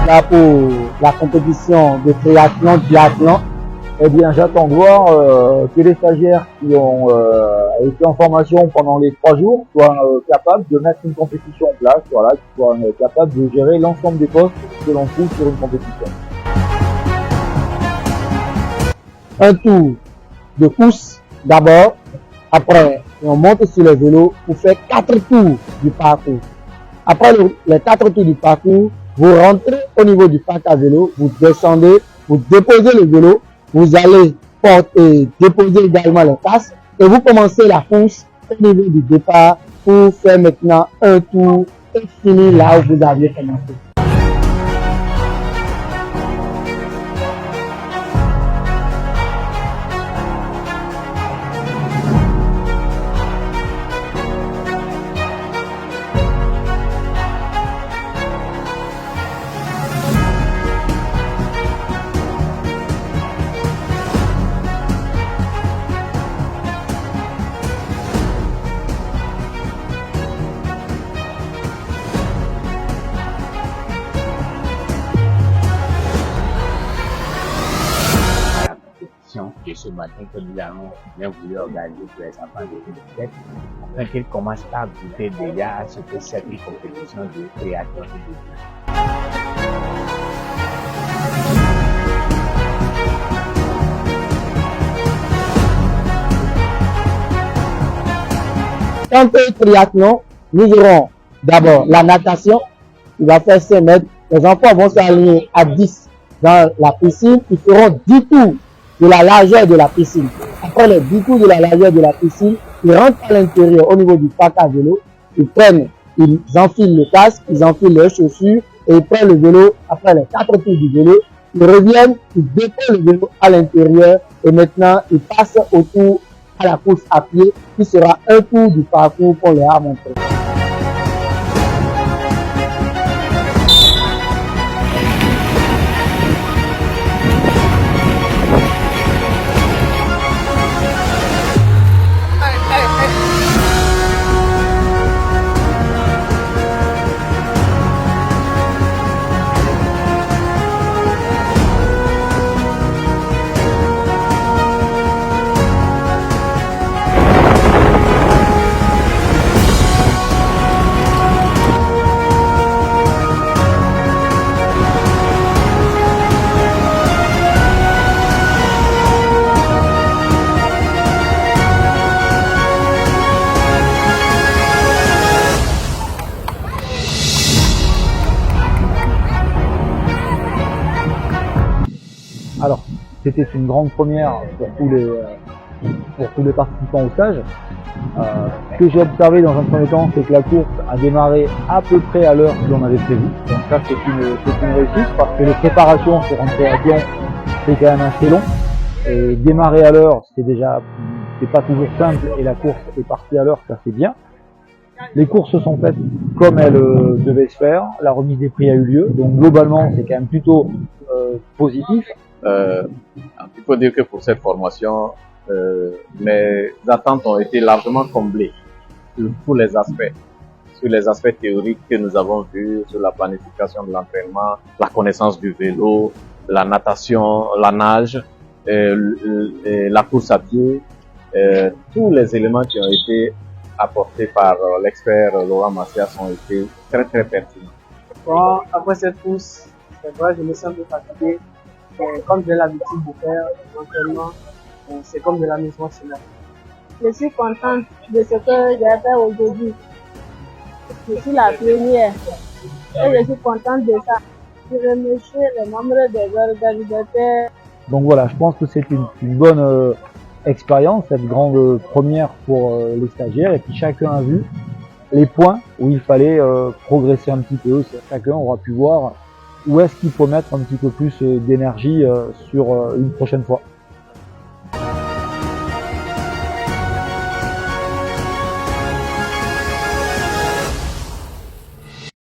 là pour la compétition de triathlon, biathlon. Eh bien, j'attends de voir que les stagiaires qui ont été en formation pendant les 3 jours soient capables de mettre une compétition en place, voilà, qu'ils soient capables de gérer l'ensemble des postes que l'on trouve sur une compétition. Un tour de course d'abord, après on monte sur le vélo pour faire 4 tours du parcours. Après les 4 tours du parcours, vous rentrez au niveau du parc à vélo, vous descendez, vous déposez le vélo, vous allez porter, déposer également les casques et vous commencez la course au niveau du départ pour faire maintenant un tour et finir là où vous aviez commencé. De ce matin que nous avons bien voulu organiser pour les enfants de l'université, afin qu'ils commencent à goûter déjà à ce que cette compétition de triathlon est. Quant au triathlon, nous aurons d'abord la natation, qui va faire 5 mètres. Les enfants vont s'aligner à 10 dans la piscine, ils feront 10 tours de la largeur de la piscine. Après les 10 tours de la largeur de la piscine, ils rentrent à l'intérieur au niveau du parc à vélo, ils enfilent le casque, ils enfilent leurs chaussures et ils prennent le vélo. Après les 4 tours du vélo, ils reviennent, ils déposent le vélo à l'intérieur et maintenant ils passent au tour à la course à pied qui sera un tour du parcours qu'on leur a montré. Alors, c'était une grande première pour tous les participants au stage. Ce que j'ai observé dans un premier temps, c'est que la course a démarré à peu près à l'heure que l'on avait prévu. Donc ça, c'est une réussite parce que les préparations pour un triathlon, c'est quand même assez long. Et démarrer à l'heure, c'est pas toujours simple et la course est partie à l'heure, ça c'est bien. Les courses se sont faites comme elles devaient se faire. La remise des prix a eu lieu. Donc globalement, c'est quand même plutôt positif. Il faut dire que pour cette formation, mes attentes ont été largement comblées sur tous les aspects. Sur les aspects théoriques que nous avons vus, sur la planification de l'entraînement, la connaissance du vélo, la natation, la nage, la course à pied, tous les éléments qui ont été apportés par l'expert Laurent Macias ont été très très pertinents. Bon, après cette course, c'est vrai, je me sens un peu fatigué. Comme j'ai l'habitude de faire l'entraînement, c'est comme de l'amusement chez moi. Je suis contente de ce que j'ai fait aujourd'hui. Je suis la première et je suis contente de ça. Je remercie les membres des organisateurs. Donc voilà, je pense que c'est une bonne expérience, cette grande première pour les stagiaires. Et puis chacun a vu les points où il fallait progresser un petit peu. Chacun aura pu voir où est-ce qu'il faut mettre un petit peu plus d'énergie sur une prochaine fois.